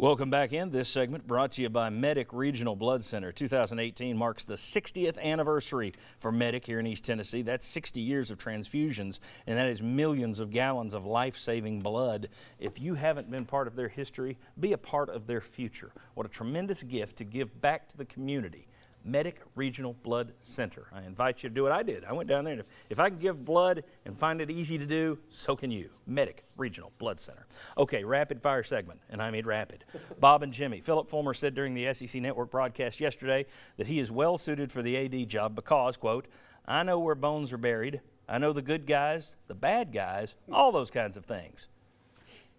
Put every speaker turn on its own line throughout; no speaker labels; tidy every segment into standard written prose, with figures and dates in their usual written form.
Welcome back in. This segment brought to you by Medic Regional Blood Center. 2018 marks the 60th anniversary for Medic here in East Tennessee. That's 60 years of transfusions, and that is millions of gallons of life-saving blood. If you haven't been part of their history, be a part of their future. What a tremendous gift to give back to the community. Medic Regional Blood Center. I invite you to do what I did. I went down there, and if I can give blood and find it easy to do, so can you. Medic Regional Blood Center. Okay, rapid fire segment, and I mean rapid. Bob and Jimmy. Philip Fulmer said during the SEC Network broadcast yesterday that he is well suited for the AD job because, quote, I know where bones are buried. I know the good guys, the bad guys, all those kinds of things.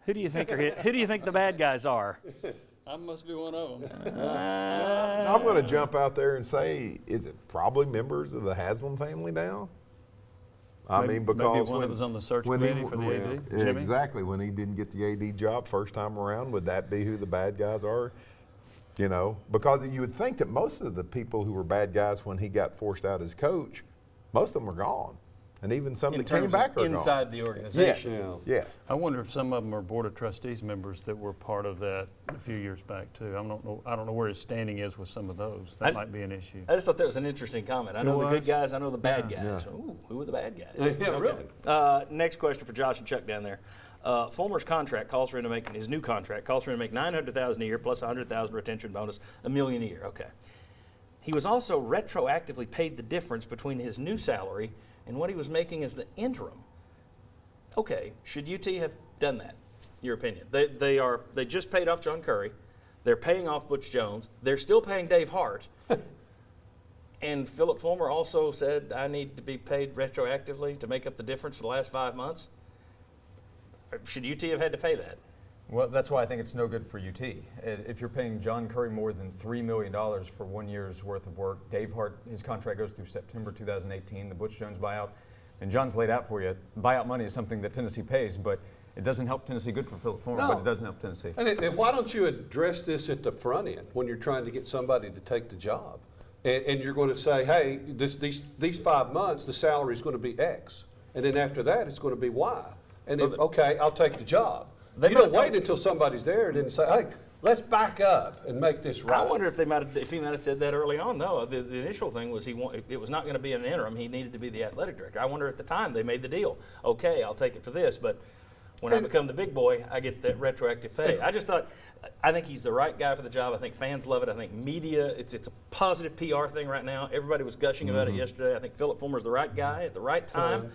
Who do you think the bad guys are?
I must be one of them.
I'm going to jump out there and say, is it probably members of the Haslam family now? I mean, because
maybe one that was on the search committee for the AD, Jimmy?
Exactly. When he didn't get the AD job first time around, would that be who the bad guys are? You know, because you would think that most of the people who were bad guys when he got forced out as coach, most of them are gone. And even some that came back are
inside
gone.
the organization.
Yes.
Yeah.
Yes.
I wonder if some of them are Board of Trustees members that were part of that a few years back too. I don't know where his standing is with some of those. That might be an issue.
I just thought that was an interesting comment. I know the good guys, I know the bad guys.
Yeah.
Ooh, who are the bad guys?
Yeah, really.
Next question for Josh and Chuck down there. Fulmer's contract calls for him to make, his new contract calls for him to make $900,000 a year plus $100,000 retention bonus, $1 million a year. Okay. He was also retroactively paid the difference between his new salary and what he was making as the interim. Okay, should UT have done that? Your opinion? They just paid off John Curry. They're paying off Butch Jones. They're still paying Dave Hart. And Philip Fulmer also said, I need to be paid retroactively to make up the difference for the last 5 months. Should UT have had to pay that?
Well, that's why I think it's no good for UT. If you're paying John Curry more than $3 million for 1 year's worth of work, Dave Hart, his contract goes through September 2018, the Butch Jones buyout, and John's laid out for you. Buyout money is something that Tennessee pays, but it doesn't help Tennessee. Good for Philip Fulmer, but it doesn't help Tennessee.
And why don't you address this at the front end when you're trying to get somebody to take the job? And you're going to say, hey, these 5 months, the salary is going to be X. And then after that, it's going to be Y. And then, okay, I'll take the job. You don't wait until somebody's there and then say, hey, let's back up and make this right.
I wonder if he might have said that early on. No, the initial thing was it was not going to be an interim. He needed to be the athletic director. I wonder at the time they made the deal. Okay, I'll take it for this, but when I become the big boy, I get that retroactive pay. I think he's the right guy for the job. I think fans love it. I think media, it's a positive PR thing right now. Everybody was gushing about it yesterday. I think Philip Fulmer's the right guy at the right time.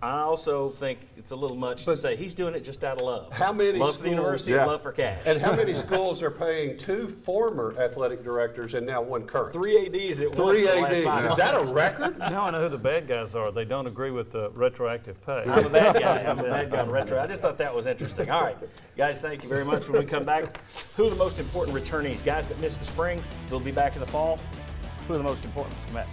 I also think it's a little much to say he's doing it just out of love.
How many
love for the university, love for cash.
And how many schools are paying 2 former athletic directors and now 1 current?
3 ADs at once.
3 ADs. Is that a record?
Now I know who the bad guys are. They don't agree with the retroactive pay.
I'm a bad guy. I'm a bad guy on retro. I just thought that was interesting. All right, guys, thank you very much. When we come back, who are the most important returnees? Guys that missed the spring, they'll be back in the fall. Who are the most important ones? Come back.